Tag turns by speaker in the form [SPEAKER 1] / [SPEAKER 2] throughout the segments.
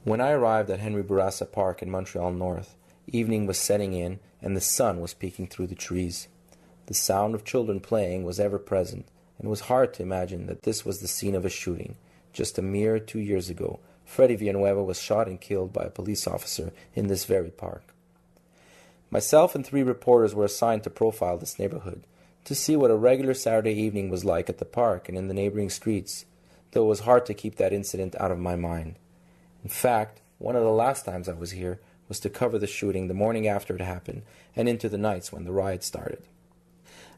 [SPEAKER 1] When I arrived at Henry Bourassa Park in Montreal North, evening was setting in and the sun was peeking through the trees. The sound of children playing was ever present, and it was hard to imagine that this was the scene of a shooting. Just a mere 2 years ago, Freddy Villanueva was shot and killed by a police officer in this very park. Myself and 3 reporters were assigned to profile this neighborhood, to see what a regular Saturday evening was like at the park and in the neighboring streets, though it was hard to keep that incident out of my mind. In fact, one of the last times I was here was to cover the shooting the morning after it happened and into the nights when the riot started.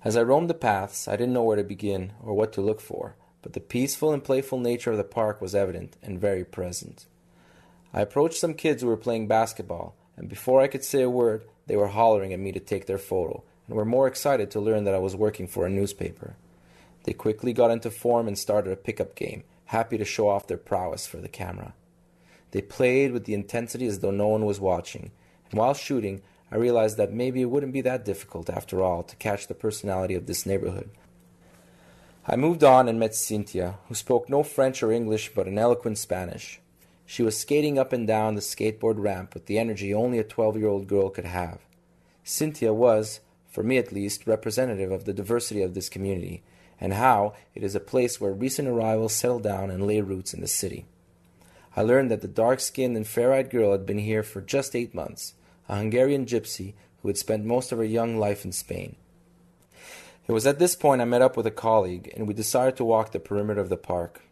[SPEAKER 1] As I roamed the paths, I didn't know where to begin or what to look for, but the peaceful and playful nature of the park was evident and very present. I approached some kids who were playing basketball, and before I could say a word, they were hollering at me to take their photo, and were more excited to learn that I was working for a newspaper. They quickly got into form and started a pickup game, happy to show off their prowess for the camera. They played with the intensity as though no one was watching, and while shooting, I realized that maybe it wouldn't be that difficult after all to catch the personality of this neighborhood. I moved on and met Cynthia, who spoke no French or English but an eloquent Spanish. She was skating up and down the skateboard ramp with the energy only a 12-year-old girl could have. Cynthia was, for me at least, representative of the diversity of this community, and how it is a place where recent arrivals settle down and lay roots in the city. I learned that the dark-skinned and fair-eyed girl had been here for just 8 months, a Hungarian gypsy who had spent most of her young life in Spain. It was at this point I met up with a colleague, and we decided to walk the perimeter of the park.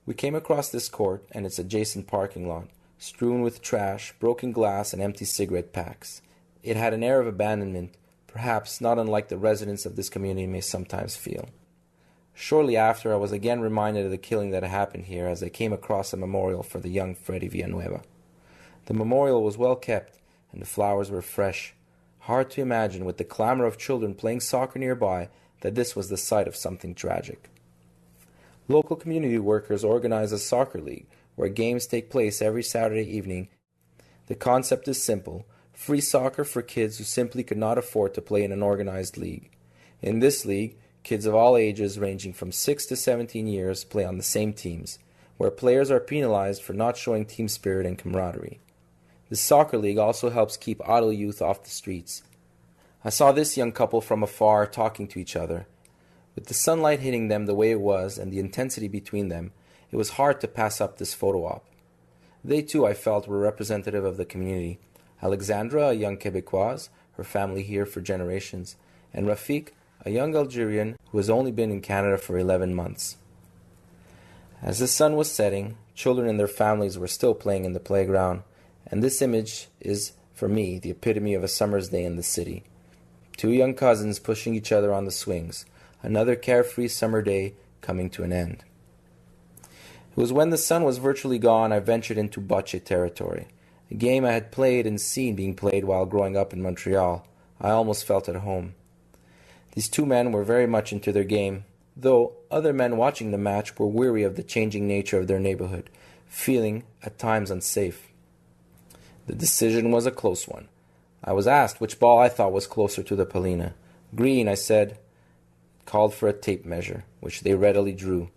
[SPEAKER 1] We came across this court and its adjacent parking lot, strewn with trash, broken glass, and empty cigarette packs. It had an air of abandonment, perhaps not unlike the residents of this community may sometimes feel. Shortly after, I was again reminded of the killing that had happened here as I came across a memorial for the young Freddy Villanueva. The memorial was well kept, and the flowers were fresh. Hard to imagine, with the clamor of children playing soccer nearby, that this was the site of something tragic. Local community workers organize a soccer league where games take place every Saturday evening. The concept is simple: free soccer for kids who simply could not afford to play in an organized league. In this league, kids of all ages ranging from 6 to 17 years play on the same teams, where players are penalized for not showing team spirit and camaraderie. The soccer league also helps keep idle youth off the streets. I saw this young couple from afar talking to each other. With the sunlight hitting them the way it was and the intensity between them, it was hard to pass up this photo op. They too, I felt, were representative of the community. Alexandra, a young Quebecoise, her family here for generations, and Rafik, a young Algerian who has only been in Canada for 11 months. As the sun was setting, children and their families were still playing in the playground, and this image is, for me, the epitome of a summer's day in the city. 2 young cousins pushing each other on the swings, another carefree summer day coming to an end. It was when the sun was virtually gone I ventured into bocce territory, a game I had played and seen being played while growing up in Montreal. I almost felt at home. These 2 men were very much into their game, though other men watching the match were weary of the changing nature of their neighborhood, feeling at times unsafe. The decision was a close one. I was asked which ball I thought was closer to the Palina. Green, I said. It called for a tape measure, which they readily drew.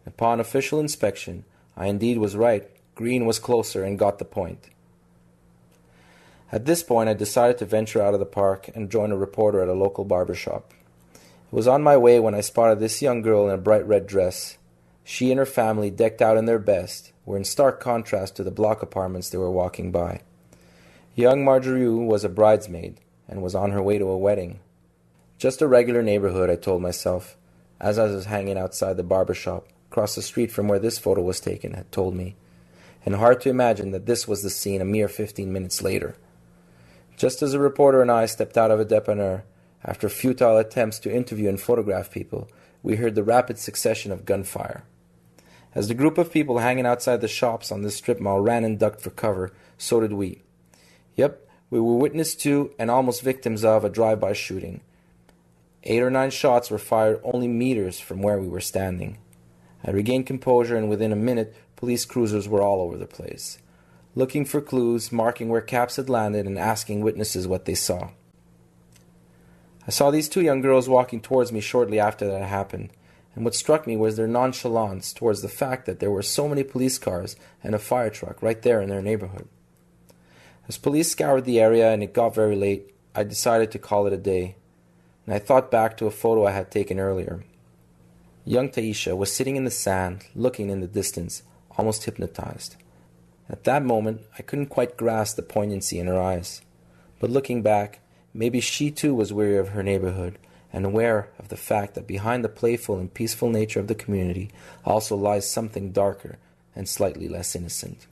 [SPEAKER 1] Upon official inspection, I indeed was right. Green was closer and got the point. At this point, I decided to venture out of the park and join a reporter at a local barber shop. It was on my way when I spotted this young girl in a bright red dress. She and her family, decked out in their best, were in stark contrast to the block apartments they were walking by. Young Marjorie was a bridesmaid and was on her way to a wedding. Just a regular neighborhood, I told myself, as I was hanging outside the barber shop, across the street from where this photo was taken, had told me. And hard to imagine that this was the scene a mere 15 minutes later. Just as a reporter and I stepped out of a dépanneur, after futile attempts to interview and photograph people, we heard the rapid succession of gunfire. As the group of people hanging outside the shops on this strip mall ran and ducked for cover, so did we. Yep, we were witness to and almost victims of a drive-by shooting. 8 or 9 shots were fired only meters from where we were standing. I regained composure, and within a minute, police cruisers were all over the place, looking for clues, marking where caps had landed, and asking witnesses what they saw. I saw these 2 young girls walking towards me shortly after that happened, and what struck me was their nonchalance towards the fact that there were so many police cars and a fire truck right there in their neighborhood. As police scoured the area and it got very late, I decided to call it a day, and I thought back to a photo I had taken earlier. Young Taisha was sitting in the sand, looking in the distance, almost hypnotized. At that moment, I couldn't quite grasp the poignancy in her eyes. But looking back, maybe she too was weary of her neighborhood and aware of the fact that behind the playful and peaceful nature of the community also lies something darker and slightly less innocent.